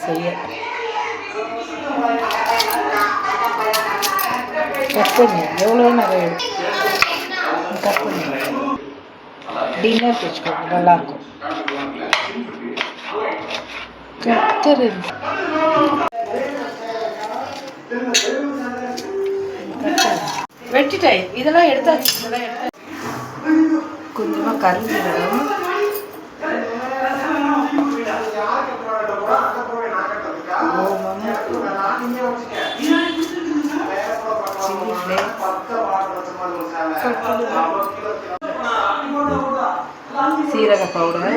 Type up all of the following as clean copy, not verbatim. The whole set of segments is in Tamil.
செய்ய. கட் பண்ணி எவ்வளோ நிறைய கட் பண்ணி டின்னர் வச்சுக்கோங்க, நல்லாயிருக்கும். கத்தரு வெட்டிட்டாய். இதெல்லாம் எடுத்தாச்சு. கொஞ்சமாக கருஞ்சீரகம், ஓமம், சில்லி ஃப்ளேக்ஸ், சீரக பவுடர்,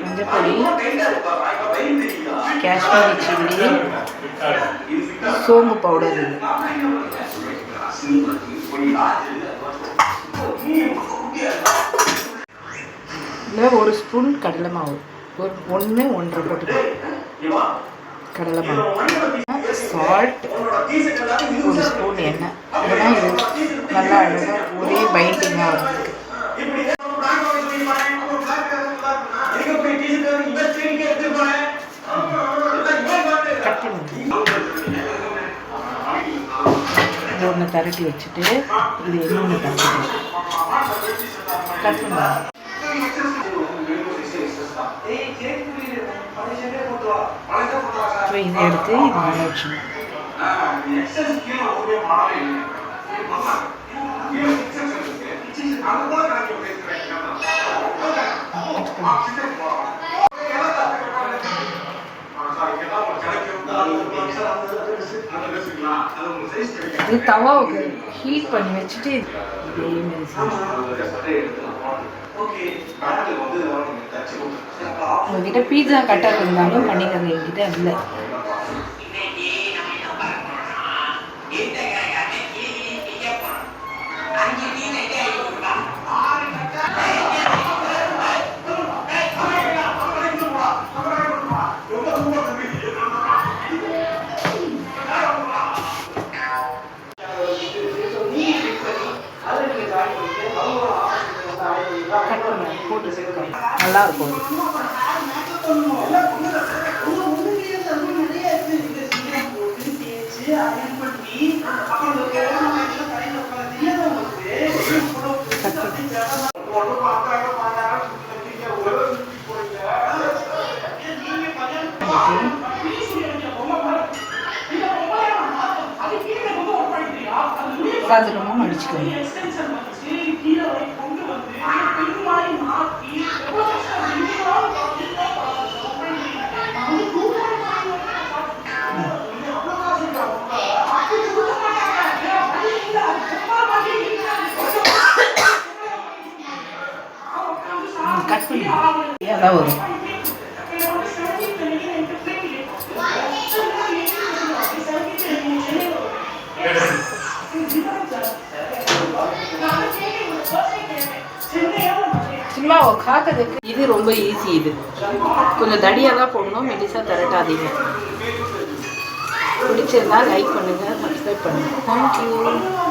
மஞ்சப்பொடி, காஷ்மீரி சில்லி, சோம்பு பவுடர். இல்லை, ஒரு ஸ்பூன் கடலை மாவு, ஒரு 1-1.5 போட்டுக்கலாம் கடலை மாவு, சால்ட், ஒரு ஸ்பூன் எண்ணெய். இதெல்லாம் இது நல்லா அழகாக ஒரே பைண்டிங்காக வர்றதுக்கு. கட் பண்ணி இது ஒன்று தரட்டி வச்சுட்டு இது இன்னொன்று தரட்டி கட் பண்ணி இதை எடுத்து இது மேலே வச்சுக்கணும். இது தவாவுக்கு ஹீட் பண்ணி வச்சுட்டு இதேமாரி உங்ககிட்ட பீட்சா கட்டர் இருந்தாலும் பண்ணிக்கங்க, என்கிட்ட இல்லை. கட் பண்ணி போட்டு நல்லா இருக்கும். சாதகமாக அடிச்சுக்கோங்க. கட் பண்ணி அதான் வரும். சும்மா காக்கிறதுக்கு இது ரொம்ப ஈஸி. இது கொஞ்சம் தடியாக தான் போடணும், மெலிசாக திரட்டாதீங்க. பிடிச்சிருந்தா லைக் பண்ணுங்கள், சப்ஸ்கிரைப் பண்ணுங்கள். தேங்க்யூ.